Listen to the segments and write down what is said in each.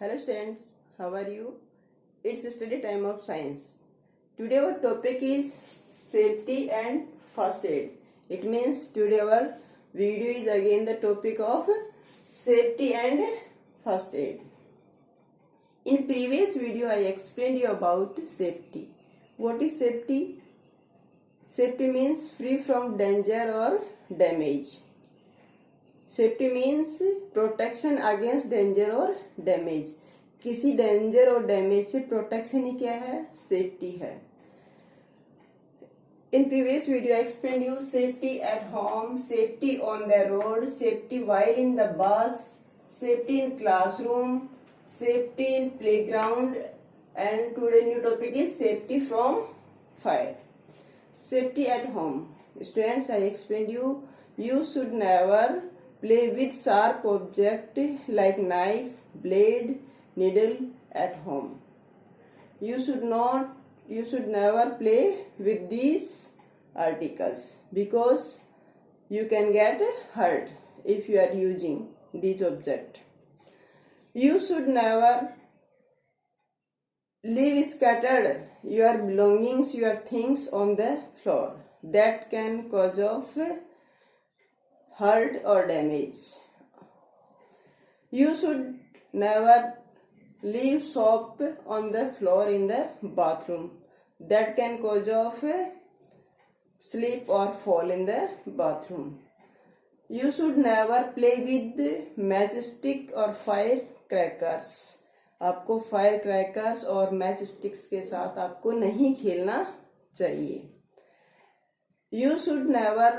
Hello students, how are you? It's study time of science. Today our topic is safety and first aid. It means today our video is again the topic of safety and first aid. In previous video I explained you about safety. What is safety? Safety means free from danger or damage. Safety means protection against danger और damage. किसी danger और damage से protection ही क्या है? Safety है. In previous video I explain you safety at home, safety on the road, safety while in the bus, safety in classroom, safety in playground, and today new topic is safety from fire. Safety at home. Students, I explain you should never play with sharp object like knife, blade, needle at home. You should never play with these articles because you can get hurt if you are using these object. You should never leave scattered your belongings, your things on the floor. That can cause of hurt or damage. You should never leave soap on the floor in the bathroom. That can cause of slip or fall in the bathroom. You should never play with matchstick or firecrackers. आपको fire crackers और match sticks के साथ आपको नहीं खेलना चाहिए. You should never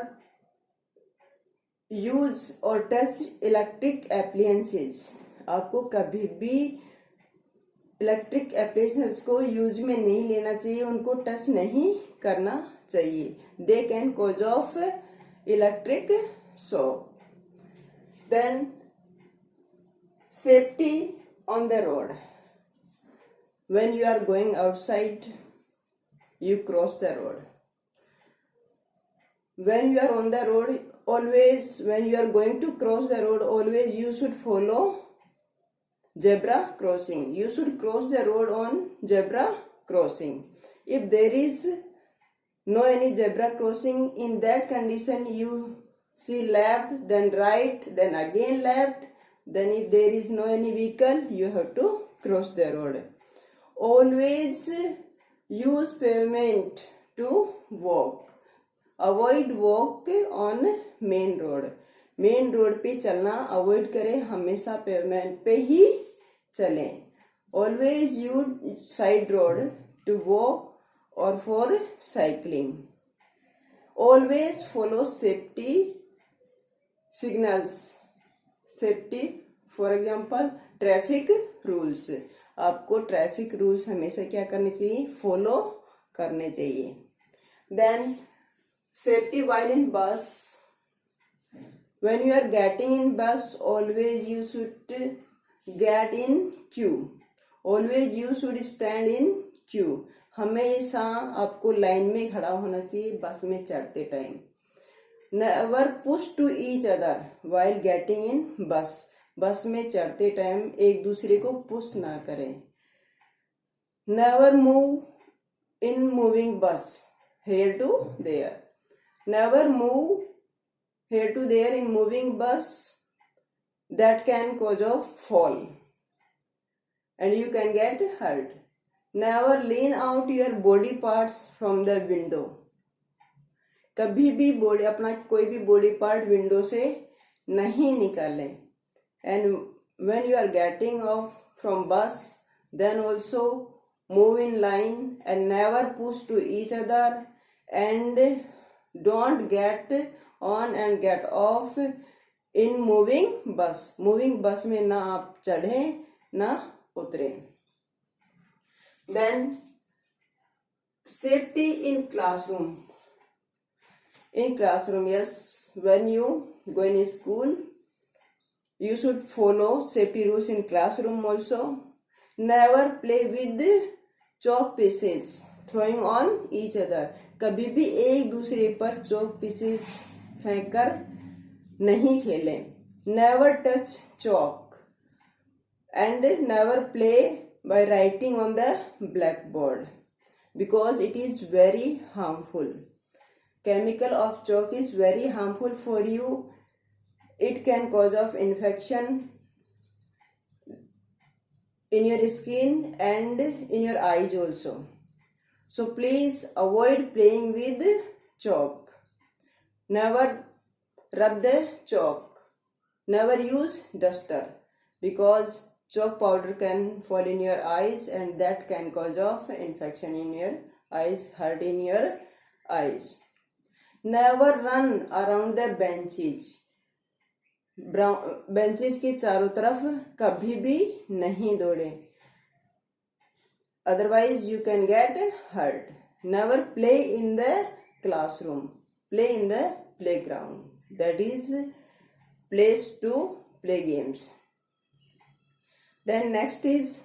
use और touch electric appliances. आपको कभी भी इलेक्ट्रिक एप्लियंसेस को यूज में नहीं लेना चाहिए, उनको टच नहीं करना चाहिए. They can cause of electric shock. Then safety on the road. When you are going outside, you cross the road. When you are on the road, always when you are going to cross the road, always you should follow zebra crossing. You should cross the road on zebra crossing. If there is no any zebra crossing, in that condition you see left, then right, then again left. Then if there is no any vehicle, you have to cross the road. Always use pavement to walk. Avoid walk on main road. Main road पे चलना avoid करें, हमेशा pavement पे ही चलें. Always use side road to walk और for cycling. Always follow safety signals. Safety for example traffic rules. आपको traffic rules हमेशा क्या करने चाहिए? फॉलो करने चाहिए. Then safety while in bus. When you are getting in bus, always you should get in queue. Always you should stand in queue. हमेशा आपको line में खड़ा होना चाहिए बस में चढ़ते time. Never push to each other while getting in bus. बस में चढ़ते टाइम एक दूसरे को पुश ना करें. Never move in moving bus here to there. Never move here to there in moving bus. That can cause of fall and you can get hurt. Never lean out your body parts from the window. कभी भी body अपना कोई भी body part window से नहीं निकालें. And when you are getting off from bus, then also move in line and never push to each other, and don't get on and get off in moving bus. Moving bus में ना आप चढ़ें ना उतरें. Then safety in classroom. In classroom, yes, when you go in school, you should follow safety rules in classroom also. Never play with chalk pieces throwing on each other. कभी भी एक दूसरे पर चौक pieces फेंक कर नहीं खेलें. Never touch Chowk. and never play by writing on the blackboard because it is very harmful. Chemical of chalk is very harmful for you. It can cause of infection in your skin and in your eyes also. So please avoid playing with chalk. Never rub the chalk. Never use duster because chalk powder can fall in your eyes and that can cause of infection in your eyes, hurt in your eyes. Never run around the benches. Benches के चारों तरफ कभी भी नहीं दौड़े, otherwise you can get hurt. Never play in the classroom. Play in the playground. That is place to play games. Then next is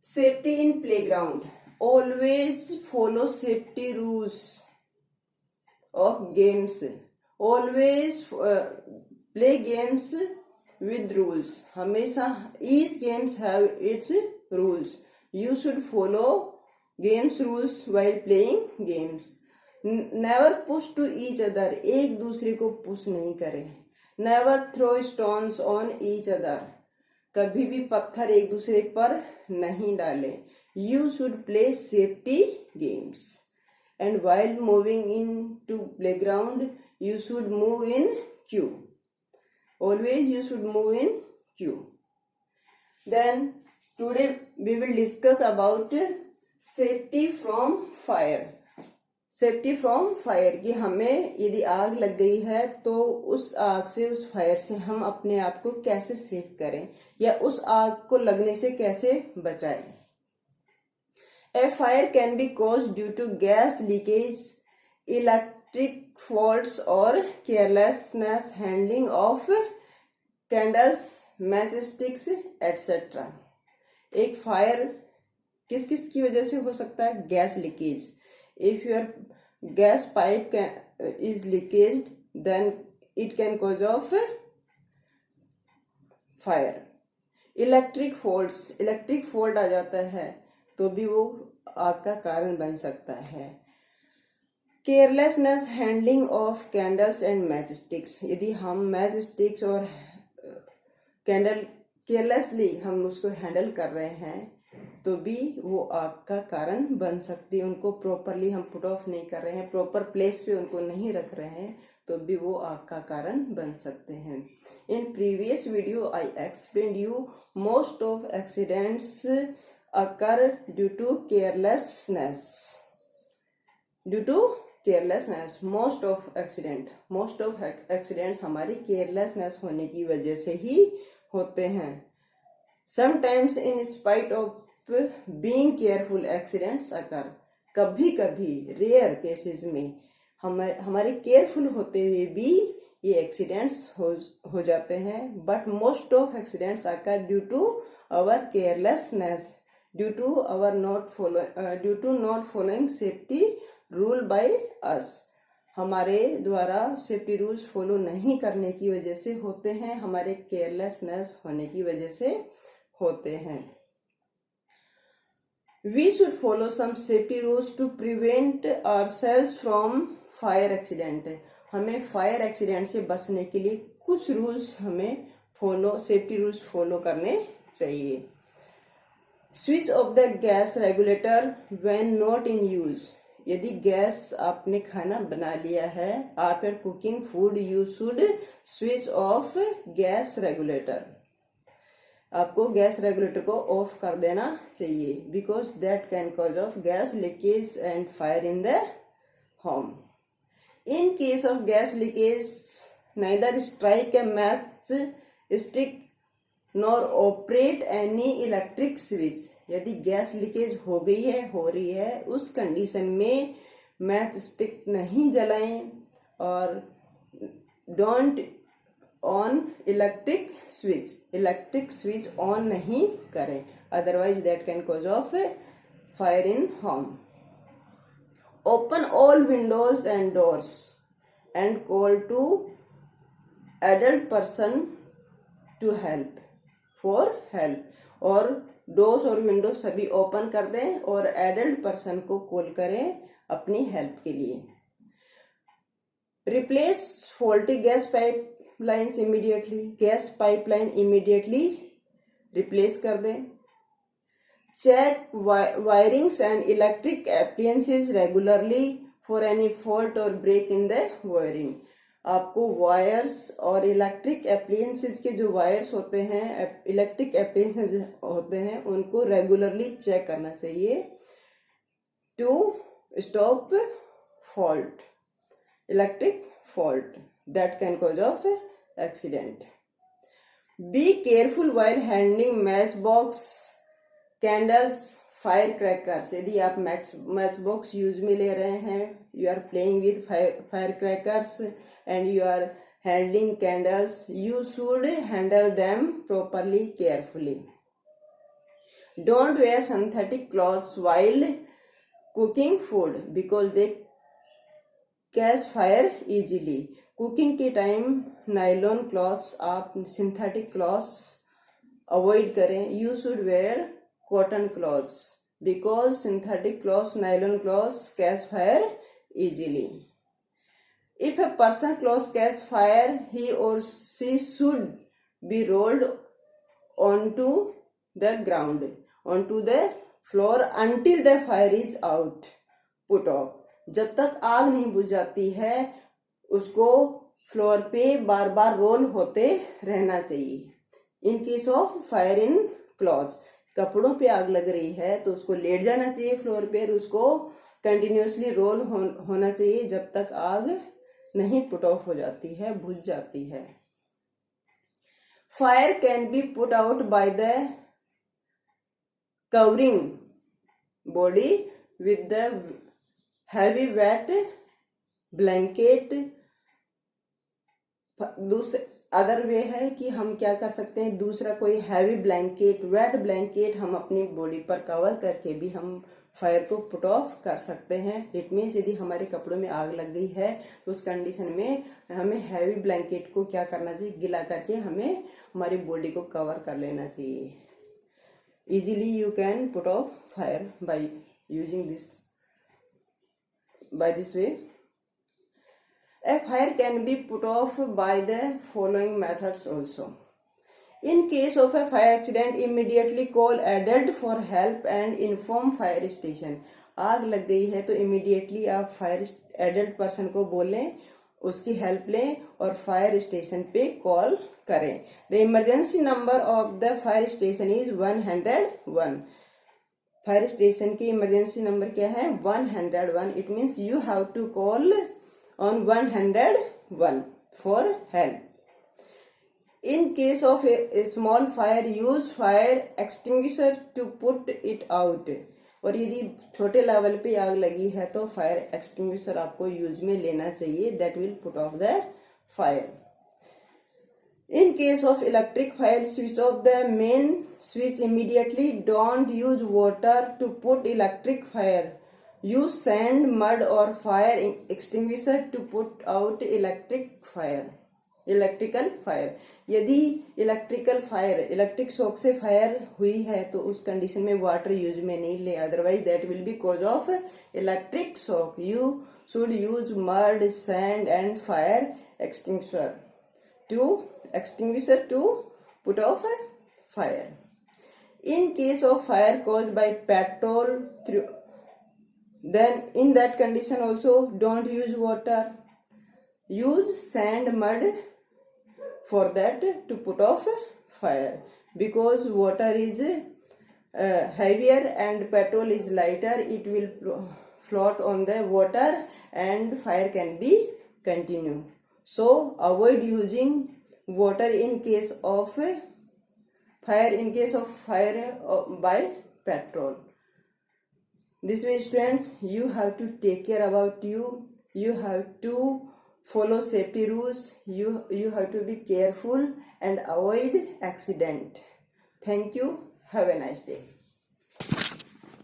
safety in playground. Always follow safety rules of games. Always play games with rules. हमेशा each games have its rules. You should follow games rules while playing games. Never push to each other. एक दूसरे को push नहीं करें. Never throw stones on each other. कभी भी पत्थर एक दूसरे पर नहीं डालें. You should play safety games. And while moving into playground, you should move in queue. Always you should move in queue. Then today we will discuss about safety from fire. Safety from fire कि हमें यदि आग लग गई है तो उस आग से, उस फायर से हम अपने आप को कैसे सेव करें या उस आग को लगने से कैसे बचाएं. A fire can be caused due to gas leakage, electric faults or carelessness handling of candles, matchsticks, etc. एक फायर किस किस की वजह से हो सकता है? Gas leakage. If your gas pipe is leakaged, then it can cause of fire. Electric faults, electric fault आ जाता है तो भी वो आग का कारण बन सकता है. Carelessness handling of candles and match sticks. यदि हम मैच स्टिक्स और कैंडल केयरलेसली हम उसको हैंडल कर रहे हैं तो भी वो आग का कारण बन सकती है. उनको प्रॉपरली हम पुट ऑफ नहीं कर रहे हैं, प्रॉपर प्लेस पे उनको नहीं रख रहे हैं तो भी वो आग का कारण बन सकते हैं. In previous video I explain you most of accidents occur due to carelessness. Due to carelessness, most of accidents हमारी carelessness होने की वजह से ही होते हैं. Sometimes in spite of being careful, accidents occur. कभी कभी रेयर केसेस में हमारे केयरफुल होते हुए भी ये एक्सीडेंट्स हो जाते हैं. But most of accidents occur due to our carelessness. Due to not following safety rule by us. हमारे द्वारा सेफ्टी रूल्स फॉलो नहीं करने की वजह से होते हैं, हमारे केयरलेसनेस होने की वजह से होते हैं. We should follow some safety rules to prevent ourselves from fire accident. हमें फायर एक्सीडेंट से बचने के लिए कुछ रूल्स हमें सेफ्टी रूल्स फॉलो करने चाहिए. Switch off the gas regulator when not in use. यदि गैस आपने खाना बना लिया है, after cooking food you should switch off gas regulator. आपको गैस रेगुलेटर को ऑफ कर देना चाहिए because that can cause of gas leakage and fire in the home. In case of gas leakage neither strike a match stick nor operate any electric switch. यदि gas leakage हो गई है, हो रही है, उस कंडीशन में मैच स्टिक नहीं जलाएं और don't on electric switch on नहीं करें, otherwise that can cause of fire in home. Open all windows and doors and call to adult person to help, for help. और डोर्स और windows सभी open कर दें और एडल्ट पर्सन को call करें अपनी हेल्प के लिए। Replace faulty gas pipelines immediately, gas pipeline immediately replace कर दें। Check wirings and electric appliances regularly for any fault और ब्रेक इन द वायरिंग। आपको वायर्स और इलेक्ट्रिक एप्लियंसेस के जो वायर्स होते हैं, इलेक्ट्रिक एप्लियंसेस होते हैं, उनको रेगुलरली चेक करना चाहिए to stop fault, electric fault that can cause of accident. Be careful while handling matchbox, candles, firecrackers. यदि आप matchbox यूज में ले रहे हैं, you are playing with firecrackers and you are handling candles, you should handle them properly, carefully. Don't wear synthetic clothes while cooking food because they catch fire easily. Cooking के time nylon clothes, आप synthetic clothes avoid करें। You should wear cotton clothes because synthetic clothes, nylon clothes catch fire easily. If a person clothes catch fire, he और she should be rolled on to the ground, on to the floor until the fire is out, put off. जब तक आग नहीं बुझ जाती है उसको floor पे बार बार रोल होते रहना चाहिए। इन case of fire in clothes, कपड़ों पे आग लग रही है तो उसको लेट जाना चाहिए फ्लोर पे, उसको कंटिन्यूसली रोल होना चाहिए जब तक आग नहीं पुट ऑफ हो जाती है, बुझ जाती है। Fire can be put out by the covering body with the heavy weight blanket. Other way है कि हम क्या कर सकते हैं, दूसरा कोई हैवी ब्लैंकेट, वेट ब्लैंकेट हम अपनी बॉडी पर कवर करके भी हम फायर को पुट ऑफ कर सकते हैं। इट मीन्स यदि हमारे कपड़ों में आग लग गई है तो उस कंडीशन में हमें हैवी ब्लैंकेट को क्या करना चाहिए, गिला करके हमें हमारी बॉडी को कवर कर लेना चाहिए। Easily you can put off fire by using this, by this way. A fire can be put off by the following methods also. In case of a fire accident, immediately call adult for help and inform fire station. आग लग गई है तो immediately आप fire adult person को बोलें, उसकी help लें और फायर स्टेशन पे कॉल करें। The emergency number of the fire station is 101. Fire station की इमरजेंसी नंबर क्या है, 101। It means you have to call on 101 for help. In case of a small fire, use fire extinguisher to put it out. और यदि छोटे level पे आग लगी है तो फायर एक्सटिंग्विशर आपको यूज में लेना चाहिए, that will put off the fire. In case of electric fire, switch off the main switch immediately. Don't use water to put electric fire. Use sand, mud or fire extinguisher to put out electrical fire. यदि electrical fire, electric shock से fire हुई है तो उस condition में water use में नहीं ले, otherwise that will be cause of electric shock. You should use mud, sand and fire extinguisher to put off a fire. In case of fire caused by petrol, then in that condition also don't use water. Use sand, mud for that to put off fire, because water is heavier and petrol is lighter. It will float on the water and fire can be continue. So avoid using water in case of fire by petrol. This way students, you have to take care about you have to follow safety rules, you have to be careful and avoid accident. Thank you, have a nice day.